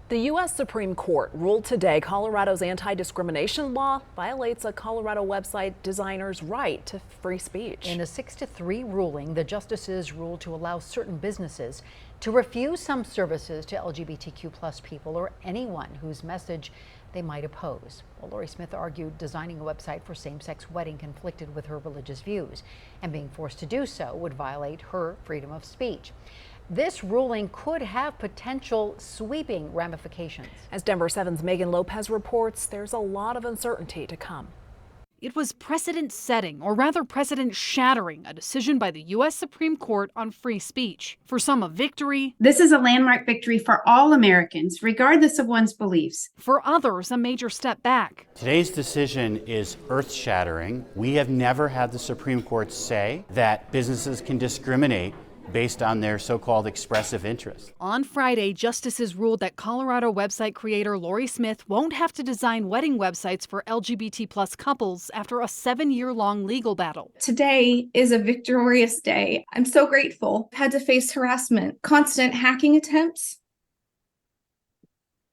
The U.S. Supreme Court ruled today Colorado's anti-discrimination law violates a Colorado website designer's right to free speech. In a 6-3 ruling, the justices ruled to allow certain businesses to refuse some services to LGBTQ plus people or anyone whose message they might oppose. Well, Lori Smith argued designing a website for same-sex wedding conflicted with her religious views, and being forced to do so would violate her freedom of speech. This ruling could have potential sweeping ramifications. As Denver 7's Megan Lopez reports, there's a lot of uncertainty to come. It was precedent-setting, or rather precedent-shattering, a decision by the U.S. Supreme Court on free speech. For some, a victory. This is a landmark victory for all Americans, regardless of one's beliefs. For others, a major step back. Today's decision is earth-shattering. We have never had the Supreme Court say that businesses can discriminate based on their so-called expressive interests. On Friday, justices ruled that Colorado website creator Lori Smith won't have to design wedding websites for LGBT plus couples after a 7-year-long legal battle. Today is a victorious day. I'm so grateful. Had to face harassment, constant hacking attempts,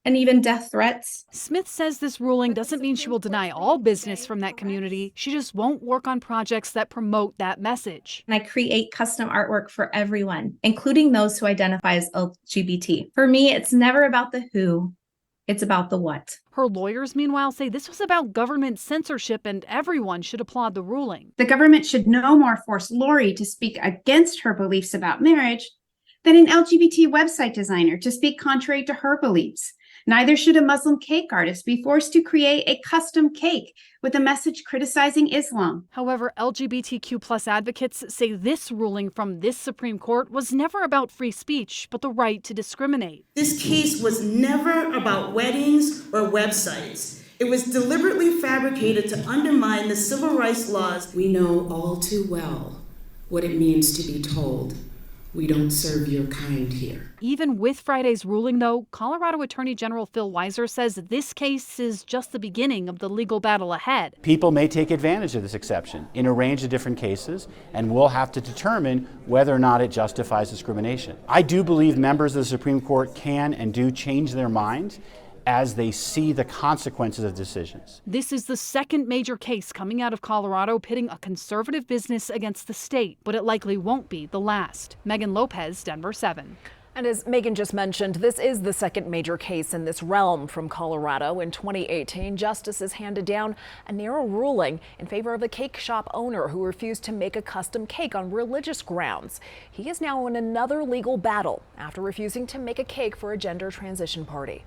and even death threats. Smith says this ruling doesn't mean she will deny all business from that community. She just won't work on projects that promote that message. And I create custom artwork for everyone, including those who identify as LGBT. For me, it's never about the who, it's about the what. Her lawyers, meanwhile, say this was about government censorship and everyone should applaud the ruling. The government should no more force Lori to speak against her beliefs about marriage than an LGBT website designer to speak contrary to her beliefs. Neither should a Muslim cake artist be forced to create a custom cake with a message criticizing Islam. However, LGBTQ plus advocates say this ruling from this Supreme Court was never about free speech, but the right to discriminate. This case was never about weddings or websites. It was deliberately fabricated to undermine the civil rights laws. We know all too well what it means to be told, "We don't serve your kind here." Even with Friday's ruling, though, Colorado Attorney General Phil Weiser says this case is just the beginning of the legal battle ahead. People may take advantage of this exception in a range of different cases, and we'll have to determine whether or not it justifies discrimination. I do believe members of the Supreme Court can and do change their minds as they see the consequences of decisions. This is the second major case coming out of Colorado pitting a conservative business against the state, but it likely won't be the last. Megan Lopez, Denver 7. And as Megan just mentioned, this is the second major case in this realm from Colorado. In 2018, justices handed down a narrow ruling in favor of a cake shop owner who refused to make a custom cake on religious grounds. He is now in another legal battle after refusing to make a cake for a gender transition party.